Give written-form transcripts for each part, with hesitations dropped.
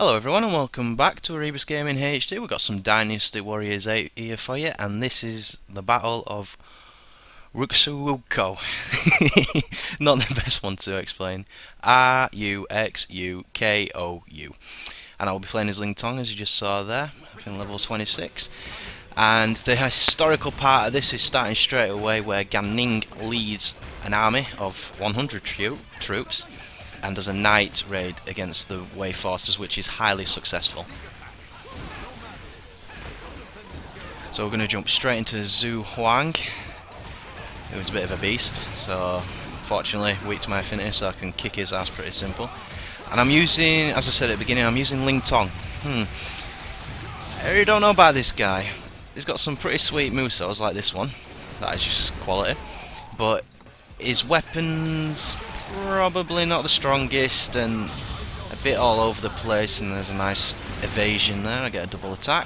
Hello everyone and welcome back to ErebosGamingHD. We've got some Dynasty Warriors 8 here for you, and this is the Battle of Ruxukou. Not the best one to explain. Ruxukou. And I'll be playing as Ling Tong, as you just saw there, I think level 26. And the historical part of this is starting straight away, where Gan Ning leads an army of 100 troops and does a night raid against the Wei forces, which is highly successful. So we're going to jump straight into Zhu Huang, who's a bit of a beast, so fortunately weak to my affinity, so I can kick his ass pretty simple. And I'm using, as I said at the beginning, I'm using Ling Tong. I really don't know about this guy. He's got some pretty sweet movesaws like this one, that is just quality, but his weapons probably not the strongest and a bit all over the place, and there's a nice evasion there. I get a double attack.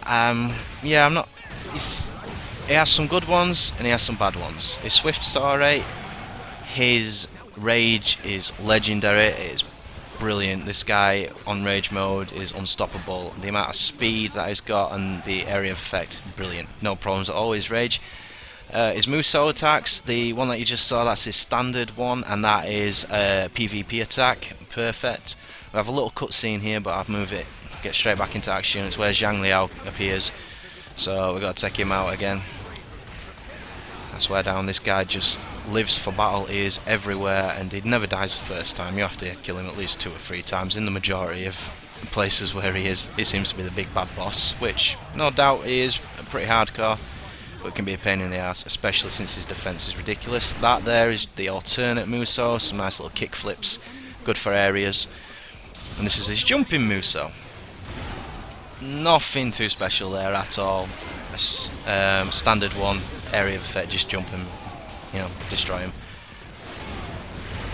Yeah, I'm not. He has some good ones and he has some bad ones. His swift's alright. His rage is legendary. It is brilliant. This guy on rage mode is unstoppable. The amount of speed that he's got and the area of effect, brilliant. No problems at all. His rage. His movesaw attacks, the one that you just saw, that's his standard one, and that is a PvP attack, perfect. We have a little cutscene here, but I've moved it, get straight back into action. It's where Zhang Liao appears, so we've got to take him out again. I swear down, this guy just lives for battle. He is everywhere, and he never dies the first time. You have to kill him at least 2 or 3 times in the majority of places where he is. He seems to be the big bad boss, which no doubt he is pretty hardcore, but it can be a pain in the ass, especially since his defense is ridiculous. That there is the alternate movesaw, some nice little kick flips, good for areas. And this is his jumping movesaw. Nothing too special there at all. Standard one, area of effect, just jump him, you know, destroy him.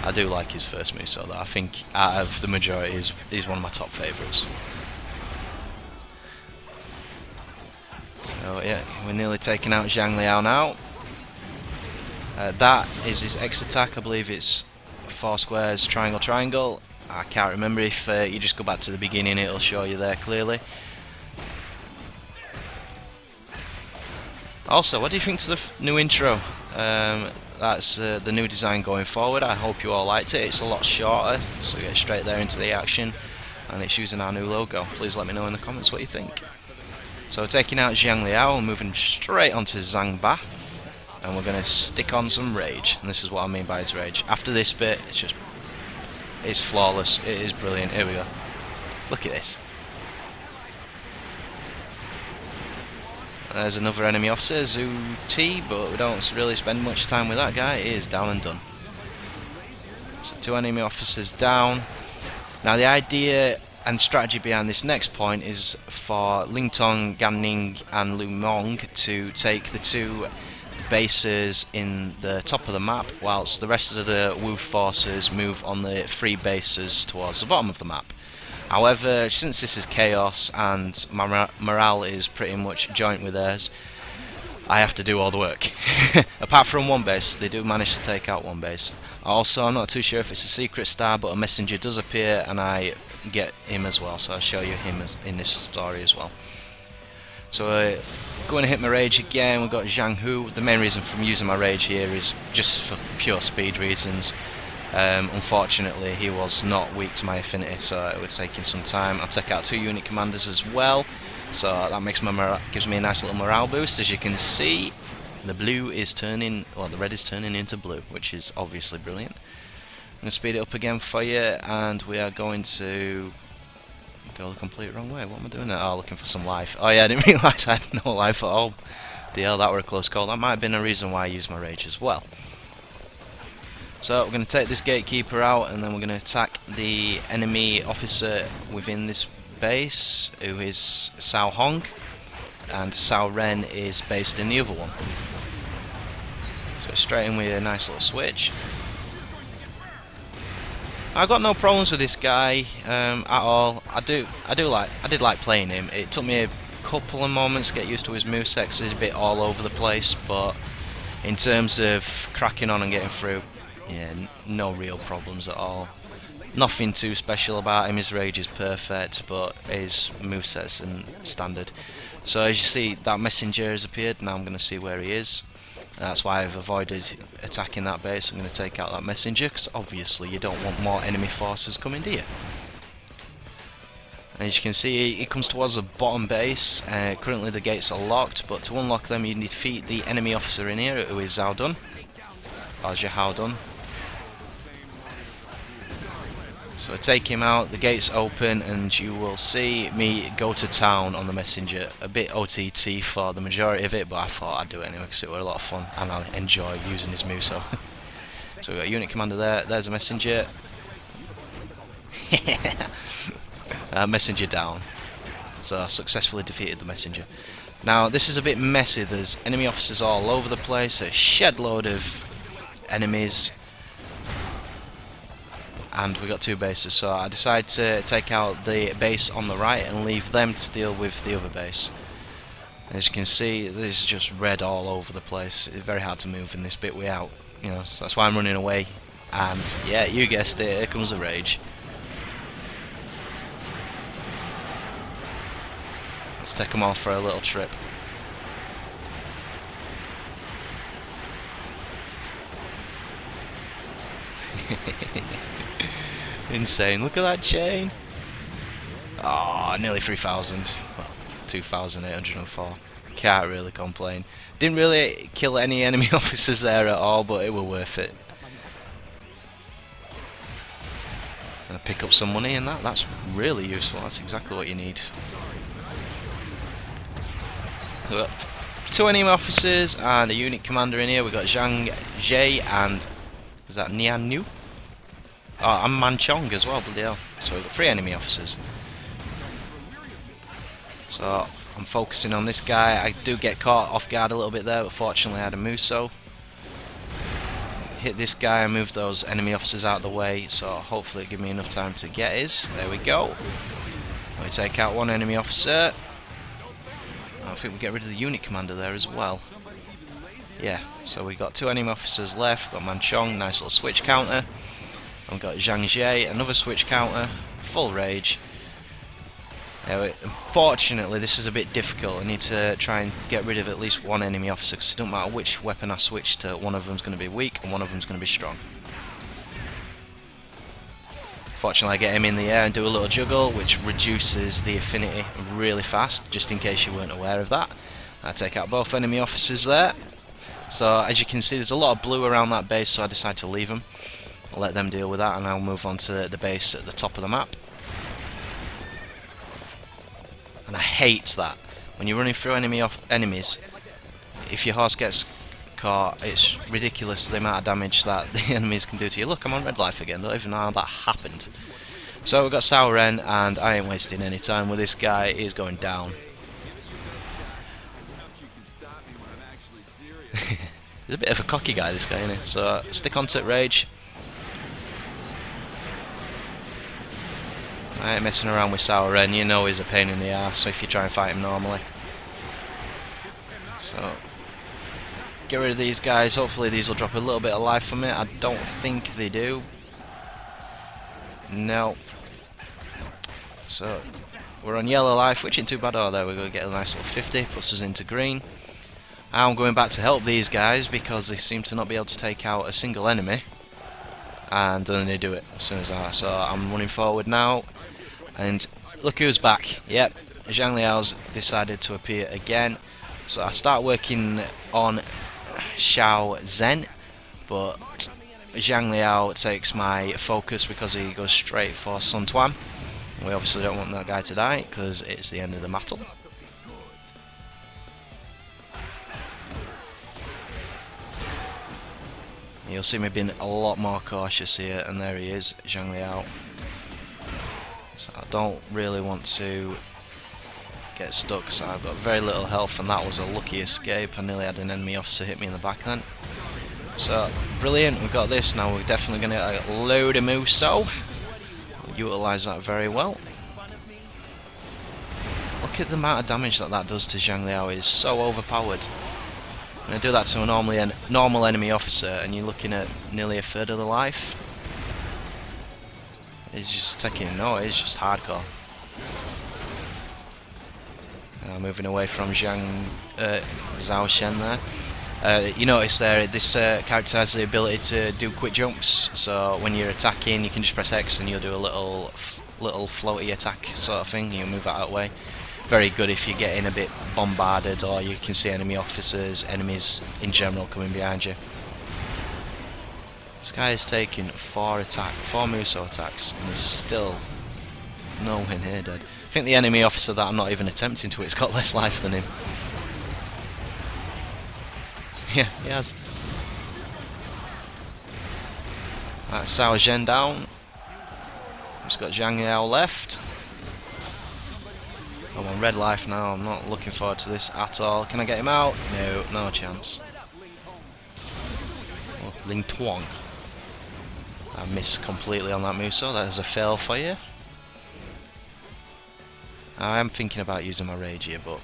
I do like his first movesaw though. I think out of the majority he's one of my top favourites. So yeah, we're nearly taking out Zhang Liao now. That is his X attack. I believe it's 4 squares, triangle, triangle. I can't remember. If you just go back to the beginning, it'll show you there clearly. Also, what do you think to the new intro? That's the new design going forward. I hope you all liked it. It's a lot shorter, so we get straight there into the action, and it's using our new logo. Please let me know in the comments what you think. So taking out Zhang Liao and moving straight onto Zhang Ba, and we're going to stick on some rage, and this is what I mean by his rage. After this bit, it's flawless, it is brilliant. Here we go, look at this. There's another enemy officer, Zhu T, but we don't really spend much time with that guy. He is down and done. So 2 enemy officers down. Now the idea and strategy behind this next point is for Ling Tong, Gan Ning and Lu Mong to take the 2 bases in the top of the map, whilst the rest of the Wu forces move on the 3 bases towards the bottom of the map. However, since this is chaos and my morale is pretty much joint with theirs, I have to do all the work. Apart from 1 base, they do manage to take out 1 base. Also, I'm not too sure if it's a secret star, but a messenger does appear and I get him as well, so I'll show you him in this story as well. So going to hit my rage again. We've got Zhang Hu. The main reason for using my rage here is just for pure speed reasons. Unfortunately he was not weak to my affinity, so it would take him some time. I'll take out 2 unit commanders as well, so that makes gives me a nice little morale boost. As you can see, the blue is turning, or the red is turning into blue, which is obviously brilliant. I'm going to speed it up again for you, and we are going to go the complete wrong way. What am I doing there? Oh, looking for some life. Oh yeah, I didn't realise I had no life at all. DL, that were a close call. That might have been a reason why I used my rage as well. So we're going to take this gatekeeper out, and then we're going to attack the enemy officer within this base, who is Cao Hong, and Cao Ren is based in the other one. So straight in with a nice little switch. I've got no problems with this guy at all. I did like playing him. It took me a couple of moments to get used to his moveset, because he's a bit all over the place, but in terms of cracking on and getting through, yeah, no real problems at all. Nothing too special about him. His rage is perfect, but his moveset's in standard. So as you see, that messenger has appeared. Now I'm going to see where he is. That's why I've avoided attacking that base. I'm going to take out that messenger, because obviously you don't want more enemy forces coming to you. As you can see, he comes towards the bottom base. Currently the gates are locked, but to unlock them you defeat the enemy officer in here, who is Zhaodun. Or Zhaodun. So take him out, the gates open, and you will see me go to town on the messenger. A bit OTT for the majority of it, but I thought I'd do it anyway because it was a lot of fun and I enjoy using his move. So we've got a unit commander there, there's a messenger. Messenger down. So I successfully defeated the messenger. Now this is a bit messy, there's enemy officers all over the place, a shed load of enemies. And we got two bases, so I decided to take out the base on the right and leave them to deal with the other base. As you can see, there's just red all over the place. It's very hard to move in this bit without, you know, so that's why I'm running away. And yeah, you guessed it, here comes the rage. Let's take them all for a little trip. Insane, look at that chain. Oh, nearly 3,000. Well, 2,804. Can't really complain. Didn't really kill any enemy officers there at all, but it was worth it. Gonna pick up some money in that. That's really useful. That's exactly what you need. We've got 2 enemy officers and a unit commander in here. We've got Zhang Jie and was that Nian Nu? Oh, and Manchong as well, bloody hell. So we've got 3 enemy officers. So I'm focusing on this guy. I do get caught off guard a little bit there, but fortunately I had a Muso. Hit this guy and move those enemy officers out of the way, so hopefully it give me enough time to get his. There we go. We take out 1 enemy officer. I think we get rid of the unit commander there as well. Yeah, so we got 2 enemy officers left. Got Manchong, nice little switch counter. And we've got Zhang Jie, another switch counter, full rage. Unfortunately this is a bit difficult. I need to try and get rid of at least 1 enemy officer, because it don't matter which weapon I switch to, one of them's going to be weak and one of them's going to be strong. Fortunately I get him in the air and do a little juggle, which reduces the affinity really fast, just in case you weren't aware of that. I take out both enemy officers there. So as you can see, there's a lot of blue around that base, so I decide to leave them. I'll let them deal with that, and I'll move on to the base at the top of the map. And I hate that when you're running through enemies, if your horse gets caught, it's ridiculous the amount of damage that the enemies can do to you. Look, I'm on red life again, don't even know how that happened. So we've got Sauren, and I ain't wasting any time with this guy. He's going down. He's a bit of a cocky guy, this guy, isn't he? So stick on to rage. I ain't messing around with Sauren, you know he's a pain in the ass, so if you try and fight him normally. So get rid of these guys, hopefully these will drop a little bit of life from it. I don't think they do. No. So we're on yellow life, which ain't too bad. Oh, there we go, get a nice little 50, puts us into green. I'm going back to help these guys because they seem to not be able to take out a single enemy. And then they do it as soon as so I'm running forward now. And look who's back. Yep, Zhang Liao's decided to appear again. So I start working on Xiao Zhen, but Zhang Liao takes my focus because he goes straight for Sun Tuan. We obviously don't want that guy to die because it's the end of the battle. You'll see me being a lot more cautious here, and there he is, Zhang Liao. So I don't really want to get stuck, so I've got very little health, and that was a lucky escape. I nearly had an enemy officer hit me in the back then. So brilliant, we've got this now. We're definitely going to get a load of Muso. We'll utilise that very well. Look at the amount of damage that does to Zhang Liao. It's so overpowered. And I do that to a normal enemy officer, and you're looking at nearly a third of the life. He's just taking no, it's just hardcore. Moving away from Zhao Shen there. You notice there, this character has the ability to do quick jumps, so when you're attacking you can just press X and you'll do a little floaty attack sort of thing. You'll move out of the way. Very good if you're getting a bit bombarded or you can see enemy officers, enemies in general coming behind you. This guy is taking 4 Muso attacks and he's still nowhere near dead. I think the enemy officer that I'm not even attempting to hit's got less life than him. Yeah, he has. That's Cao Zhen down. Just got Zhang Yao left. I'm on red life now, I'm not looking forward to this at all. Can I get him out? No, no chance. Oh, Ling Tong. I missed completely on that Muso, that is a fail for you. I am thinking about using my rage here, but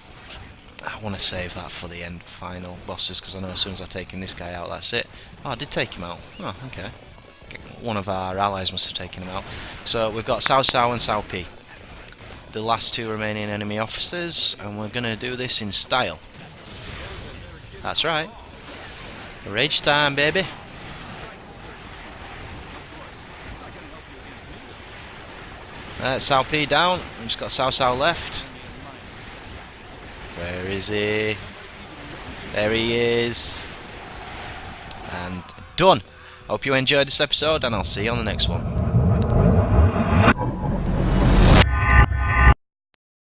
I want to save that for the end final bosses, because I know as soon as I've taken this guy out, that's it. Oh, I did take him out. Oh, okay. One of our allies must have taken him out. So we've got Cao Cao and Cao Pi, the last 2 remaining enemy officers, and we're going to do this in style. That's right. Rage time, baby. Cao Pi down, we've just got Cao Cao left. Where is he? There he is. And done. Hope you enjoyed this episode and I'll see you on the next one.